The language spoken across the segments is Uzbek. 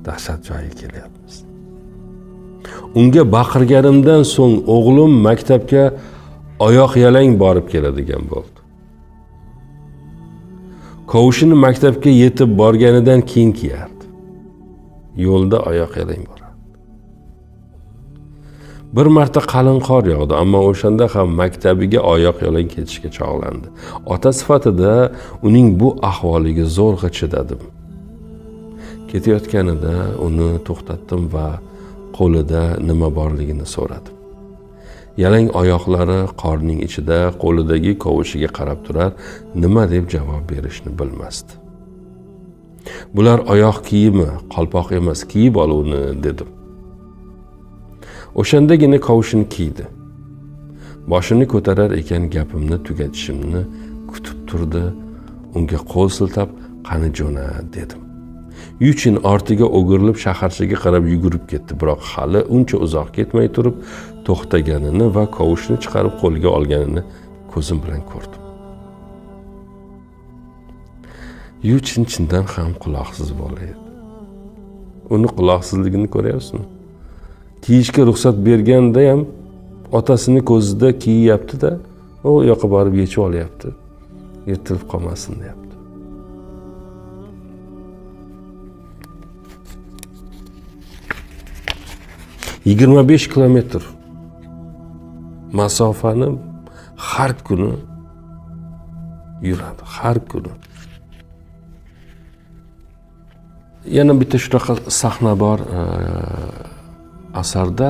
dahshat joyiga kelyapmiz. Unga baqirganimdan so'ng o'g'lim maktabga oyoq yalang borib keladigan bo'ldi. Kovushini maktabga yetib borganidan keyin kiyardi. Yo'lda oyoq yalang borardi. Bir marta qalin qor yog'di, ammo o'shanda ham maktabiga oyoq yalang ketishga chog'landi. Ota sifatida uning bu ahvoliga zo'rg'a chidadim. Ketayotganida uni to'xtatdim va qo'lida nima borligini so'radim. Yalang oyoqlari qorning ichida qo'lidagi kovushiga qarab turar, nima deb javob berishni bilmasdi. Bular oyoq kiyimi, qalpoq emas, kiyib oluvni dedim. O'shandagina kovushini kiydi. Boshini ko'tarar ekan gapimni tugatishimni kutib turdi. Unga qo'l siltab, qani jo'na dedim. Yuchin ortiga o'girilib shaharchaga qarab yugurib ketdi, biroq hali uncha uzoq ketmay turib to'xtaganini va kovushni chiqarib qo'liga olganini ko'zim bilan ko'rdim. Yuchin chindan ham quloqsiz bola edi. Uni quloqsizligini ko'ryapsizmi? Kiyishga ruxsat berganda ham otasini ko'zida kiyyapti-da, u yoqqa borib yechib olyapti. Yirtilib qolmasin deyapti. $25 kilometr masofani har kuni yuradi, har kuni. Yana bitta shunaqa sahna bor asarda,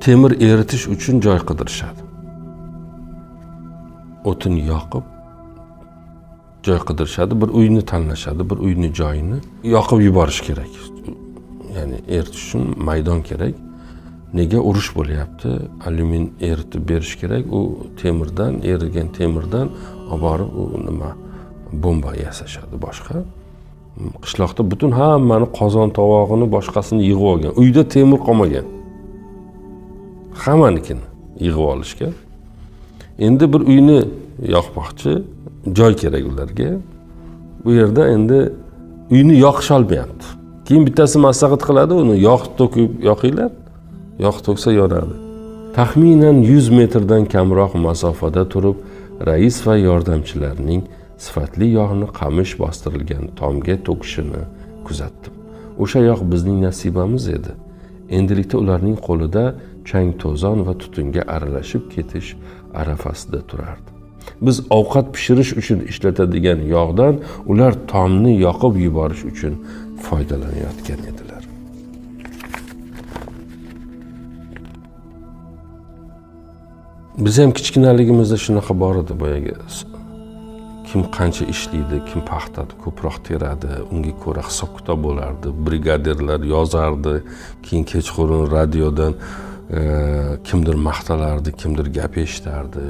temir eritish uchun joy qidirishadi. O'tin yoqib joy qidirishadi, bir uyni tanlashadi, bir uyni joyini yoqib yuborish kerak. Ya'ni eritish uchun maydon kerak. Nega urush bo'lyapti? Alyumin eritib berish kerak. U temirdan, erigan temirdan olib borib u nima bomba yasashadi boshqa. Qishloqda butun hammani qozon tovog'ini boshqasini yig'ib olgan. Uyda temir qolmagan. Hammanikini yig'ib olishgan. Endi bir uyni yoqmoqchi, joy kerak ularga. Bu yerda endi uyni yoqish olmayapti. Keyin bittasi maslahat qiladi, uni yog' to'kib yoqinglar. Yog' to'ksa yonadi. Taxminan 100 metrdan kamroq masofada turib, rais va yordamchilarining sifatli yog'ni qamish bostirilgan tomga to'kishini kuzatdim. O'sha yog' bizning nasibamiz edi. Endilikda ularning qo'lida chang to'zon va tutunga aralashib ketish arafasida turardi. Biz ovqat pishirish uchun ishlatadigan yog'dan ular tomni yoqib yuborish uchun foydalanayotgan edilar. Biz ham kichkinaligimizda shunaqa bor edi boyagi. Kim qancha ishlaydi, kim paxtani ko'proq teradi, unga ko'ra hisob-kitob bo'lardi. Brigadirlar yozardi, keyin kechqurun radiodan kimdir maqtalardi, kimdir gap eshitardi.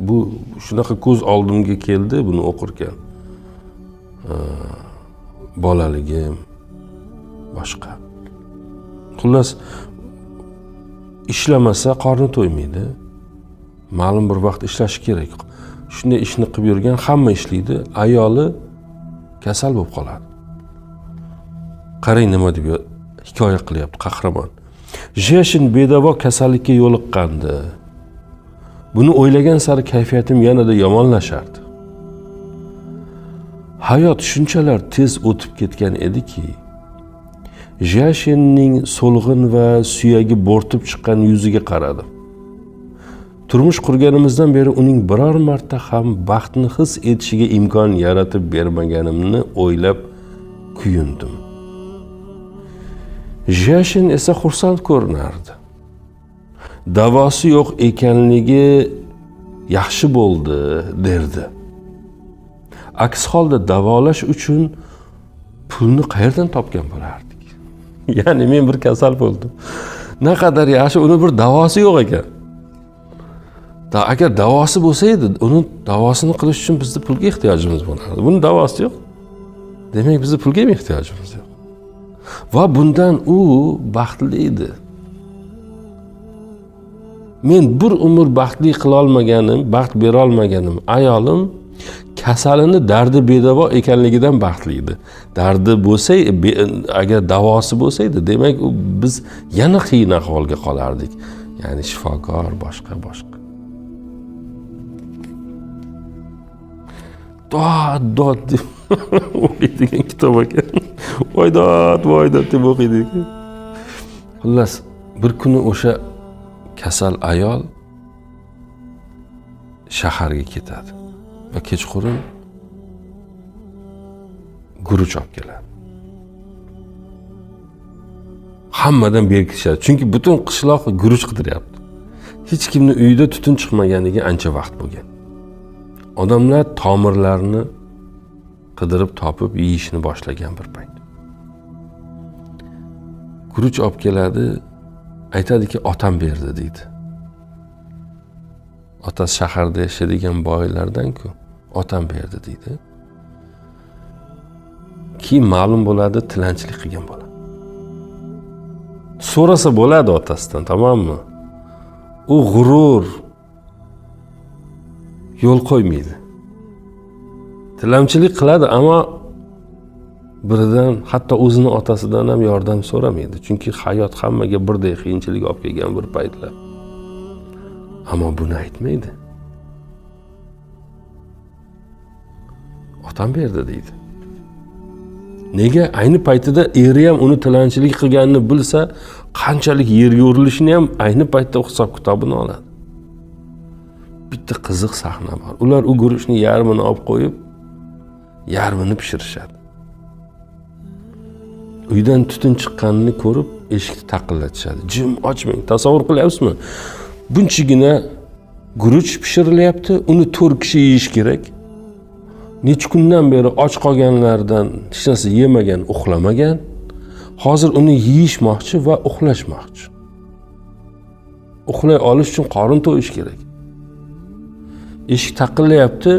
Bu shunaqa ko'z oldimga keldi buni o'qirkan. Bolaligim boshqa. Xullas, ishlamasa qorni to'ymaydi. Ma'lum bir vaqt ishlash kerak. Shunday ishni qilib yurgan hamma ishlaydi, ayoli kasal bo'lib qoladi. Qarang nima deb hikoya qilyapti qahramon. Jeshin bedavo kasallikka yo'liqqandi. Buni o'ylagan sari kayfiyatim yanada yomonlashardi. Hayot shunchalar tez o'tib ketgan ediki, Jeshinning so'lg'in va suyagi bo'rtib chiqqan yuziga qaradim. Turmush qurganimizdan beri uning biror marta ham baxtni his etishiga imkon yaratib bermaganimni o'ylab kuyundim. Jeshin esa xursand ko'rinardi. Davosi yo'q ekanligi yaxshi bo'ldi derdi. Aks holda davolash uchun pulni qayerdan topgan bo'lardik? Ya'ni men bir kasal bo'ldim. Naqadar yaxshi, uni bir davosi yo'q ekan. Agar davosi bo'lsa edi, uni davosini qilish uchun bizda pulga ehtiyojimiz bo'lardi. Buning davosi yo'q. Demak, bizda pulga ham ehtiyojimiz yo'q. Va bundan u baxtli edi. Men bir umr baxtli qila olmaganim, baxt bera olmaganim ayolim kasalini dardi bedavo ekanligidan baxtli edi. Dardi bo'lsa, agar davosi bo'lsa edi, demak biz yana qiyin ahvolga qolardik. Ya'ni shifokor boshqa. Dod deb o'qiydigan kitob ekan. Voydod deb o'qiydi. Xullas, bir kuni o'sha kasal ayol shaharga ketadi va kechqurun guruch olib keladi. Hammadan berkitishadi, chunki butun qishloq guruch qidiryapti. Hech kimni uyida tutun chiqmaganiga ancha vaqt bo'lgan. Odamlar tomirlarni qidirib topib yeyishni boshlagan bir payt. Guruch olib keladi, aytadiki, otam berdi deydi. Otasi shaharda yashaydigan boylardan-ku, otam berdi deydi. Keyin ma'lum bo'ladi, tilanchilik qilgan bo'ladi. So'rasa bo'ladi otasidan, tamommi? U g'urur yo'l qo'ymaydi. Tilamchilik qiladi, ammo biridan, hatto o'zini otasidan ham yordam so'ramaydi. Chunki hayot hammaga birday qiyinchilik olib kelgan bir paytlar. Ammo buni aytmaydi. Otam berdi deydi. Nega? Ayni paytida eri ham uni tilanchilik qilganini bilsa, qanchalik yerga urilishini ham ayni paytda hisob kitobini oladi. Bitta qiziq sahna bor. Ular u guruchni yarmini olib qo'yib, yarmini pishirishadi. Uydan tutun chiqqanini ko'rib, eshikni taqillatishadi. Jim ochmang. Tasavvur qilyapsizmi? Bunchigina guruch pishirilyapti, uni 4 kishi yeyish kerak. Necha kundan beri och qolganlardan hech narsa yemagan, uxlamagan. Hozir uni yeyishmoqchi va uxlashmoqchi. Uxlay olish uchun qorin to'yish kerak. Eshik taqillayapti.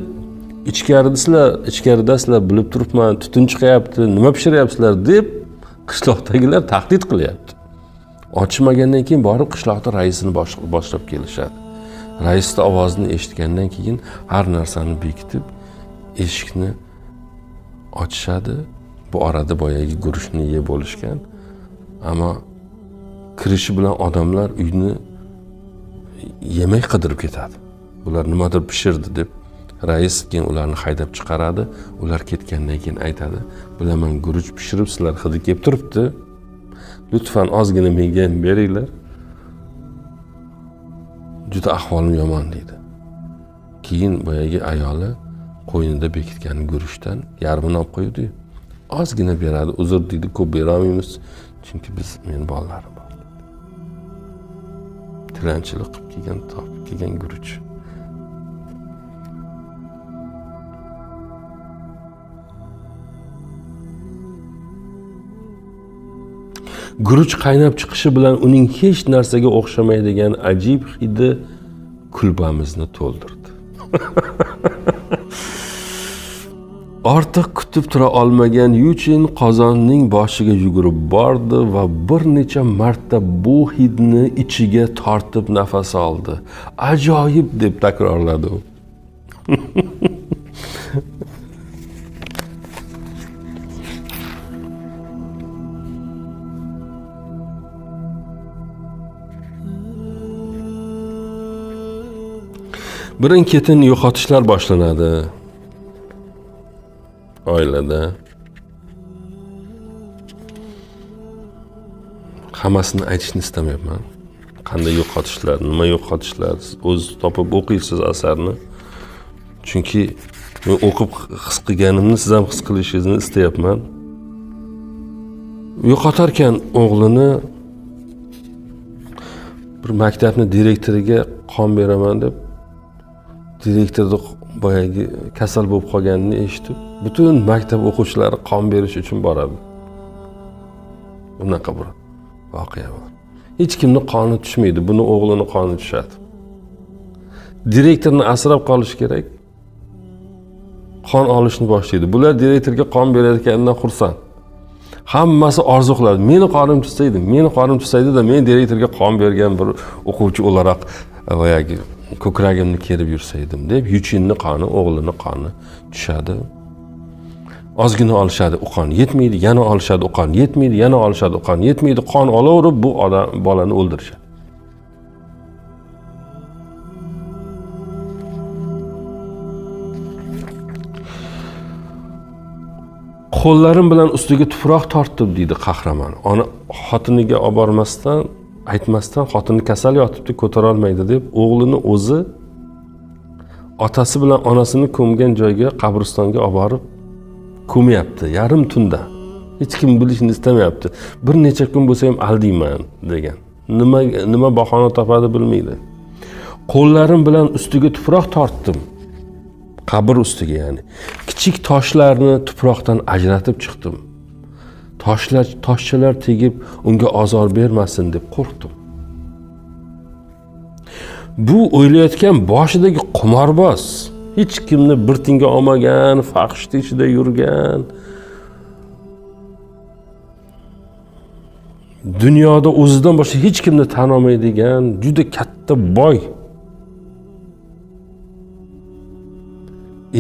Ichkaridasizlar, bilib turibman, tutun chiqyapti, nima pishiryapsizlar deb qishloqdagilar tahdid qilyapti. Ochmagandan keyin borib qishloqda raisini boshlab kelishadi. Raisning ovozini eshitgandan keyin har narsani bekitib eshikni ochishadi. Bu orada boyagi guruchni yeb bo'lishgan. Ammo kirishi bilan odamlar uyni yemak qidirib ketadi. Ular nimadir pishirdi deb rais keyin ularni haydab chiqaradi. Ular ketgandan keyin aytadi, bilaman guruch pishirib sizlar hidi kelib turibdi. Lütfen ozgina menga beringlar. Juda ahvolim yomon deydi. Keyin boyagi ayoli qo'ynida bekitgan guruchdan yarmini olib qo'ydi. Ozgina beradi, uzr deydi, ko'p bera olmaymiz, chunki men bolalarim bor. Tilanchilik qilib kelgan guruch. Guruch qaynab chiqishi bilan uning hech narsaga o'xshamaydigan ajib hidi kulbamizni to'ldirdi. Ortiq kutib tura olmagan Yuchin qozonning boshiga yugurib bordi va bir necha marta bu hidni ichiga tortib nafas oldi. Ajoyib deb takrorladi u. Birin-ketin yo'qotishlar boshlanadi. Oilada. Hammasini aytishni istamayapman. Qanday yo'qotishlar, nima yo'qotishlar, o'z topib o'qiysiz asarni. Chunki men o'qib his qilganimni siz ham his qilishingizni istayapman. Yo'qotarkan o'g'lini bir maktabni direktoriga qon beraman deb direktorni boyagi kasal bo'lib qolganini eshitib, butun maktab o'quvchilari qon berish uchun boradi. Bunaqa bir voqea bor. Hech kimni qoni tushmaydi, buni o'g'lini qoni tushadi. Direktorni asrab qolish kerak. Qon olishni boshlaydi. Bular direktorga qon berayotganidan xursand. Hammasi orzu qiladi. Meni qonim tushsaydi, men direktorga qon bergan bir o'quvchi o'laroq boyagi ko'kragimni kerib yursaydim deb Yuchinni qoni, o'g'lini qoni tushadi. Ozgina olishadi, u qon yetmaydi, yana olishadi, u qon yetmaydi, yana olishadi, u qon yetmaydi, qon olaverib bu bolani o'ldirishadi. Qo'llarim bilan ustiga tuproq tortdim deydi qahramon. Ona xotiniga olib bormasdan, aytmasdan xotini kasal yotibdi, ko'tara olmaydi deb o'g'lini o'zi otasi bilan onasini ko'mgan joyga, qabristonga olib borib ko'myapti yarim tunda. Hech kim bilishni istamayapti. Bir necha kun bo'lsa ham aldiyman degan. Nima bahona topadi bilmaydi. Qo'llarim bilan ustiga tuproq tortdim. Qabr ustiga ya'ni. Kichik toshlarni tuproqdan ajratib chiqdim. Toshchalar tegib unga ozor bermasin deb qo'rqdim. Bu o'ylayotgan boshidagi qimorboz, hech kimni bir tinga olmagan, fahshlik ichida yurgan, dunyoda o'zidan boshqa hech kimni tanimaydigan juda katta boy.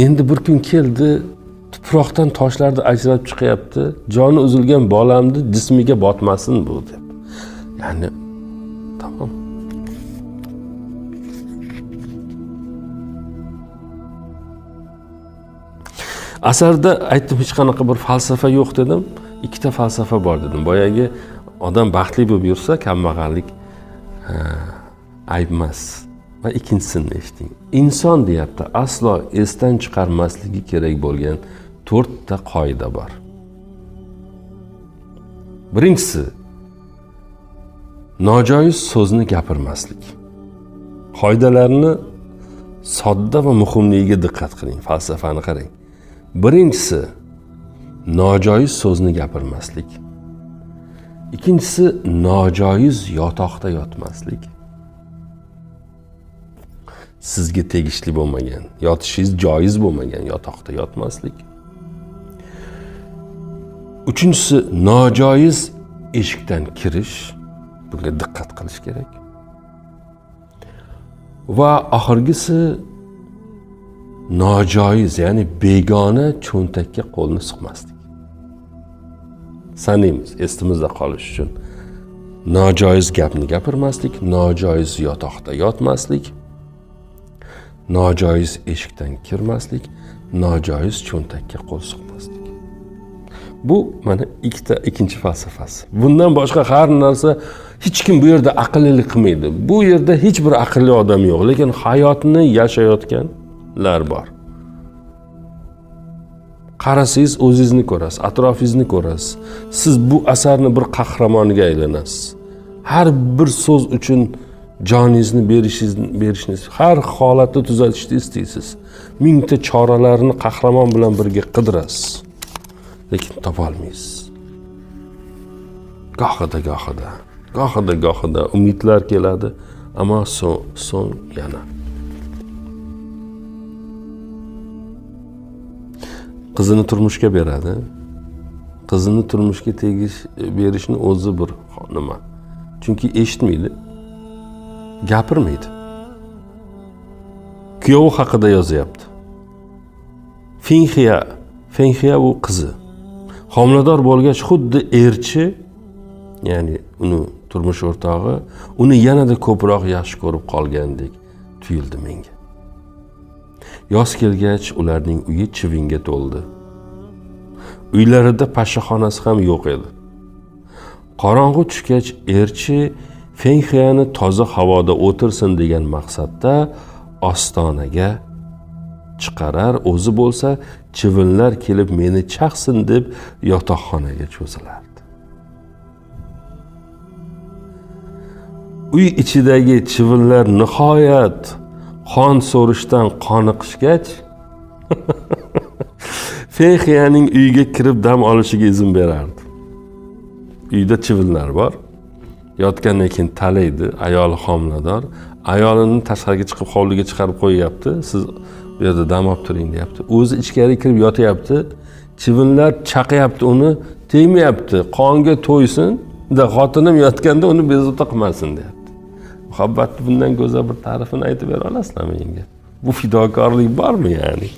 Endi bir kun keldi, tuproqdan toshlarni ajratib chiqyapti. Joni uzilgan bolamni jismiga botmasin bu deb. Ya'ni tamom. Asarda aytdim hech qanaqa bir falsafa yo'q dedim. Ikkita falsafa bor dedim. Boyagi odam baxtli bo'lib yursa, kambag'allik ayb emas. Va ikkinchisini eshiting. Inson deyapti, aslo esdan chiqarmasligi kerak bo'lgan 4 ta qoida bor. Birinchisi, nojoiz so'zni gapirmaslik. Qoidalarni sodda va muhimligiga diqqat qiling, falsafani qarang. Birinchisi, nojoiz so'zni gapirmaslik. Ikkinchisi, nojoiz yotoqda yotmaslik. Sizga tegishli bo'lmagan, yotishingiz joiz bo'lmagan yotoqda yotmaslik. Uchinchisi, nojoiz eshikdan kirish. Bunga diqqat qilish kerak. Va oxirgisi, nojoiz, ya'ni begona cho'ntakka qo'lni suqmaslik. Sanaymiz, estimizda qolish uchun. Nojoiz gapni gapirmaslik, nojoiz yotoqda yotmaslik, nojoiz eshikdan kirmaslik, nojoiz cho'ntakka qo'l suqmaslik. Bu mana ikkinchi falsafasi. Bundan boshqa har narsa hech kim bu yerda aqllilik qilmaydi. Bu yerda hech bir aqlli odam yo'q, lekin hayotni yashayotganlar bor. Qarasangiz o'zingizni ko'rasiz, atrofingizni ko'rasiz. Siz bu asarni bir qahramoniga aylanasiz. Har bir so'z uchun joningizni berishni, har holatni tuzatishni istaysiz. Mingta choralarni qahramon bilan birga qidirasiz. Lekin topa olmaysiz. Gohida umidlar keladi, ammo so'ng yana. Qizini turmushga beradi. Qizini turmushga berishni o'zi bir nima. Chunki eshitmaydi. Gapirmaydi. Kuyovi haqida yozyapti. Fenxiya u qizi. Homilador bo'lgach xuddi erchi, ya'ni uni turmush o'rtog'i uni yanada ko'proq yaxshi ko'rib qolgandek tuyuldi menga. Yoz kelgach ularning uyi chivinga to'ldi. Uylarida pashshaxonasi ham yo'q edi. Qorong'u tushgach erchi Fenxiyani toza havoda o'tirsin degan maqsadda ostonaga chiqarar, o'zi bo'lsa chivinlar kelib meni chaqsin deb yotoqxonaga cho'zilardi. Uy ichidagi chivinlar nihoyat qon so'rishdan qoniqishgach Fenxiyaning uyiga kirib dam olishiga izn berardi. Uyda chivinlar bor. Yotgandan keyin talaydi, ayoli homilador. Ayolini tashqariga chiqib hovliga chiqarib qo'yyapti. Siz bu yerda dam olib turing deyapti. O'zi ichkari kirib yotyapti. Chivinlar chaqyapti, uni tegmayapti. Qonga to'ysin, xotinim yotganda uni bezovta qilmasin deyapti. muhabbatni bundan go'zal bir ta'rifini aytib bera olasizlarmi menga? Bu fidokorlik bormi ya'ni?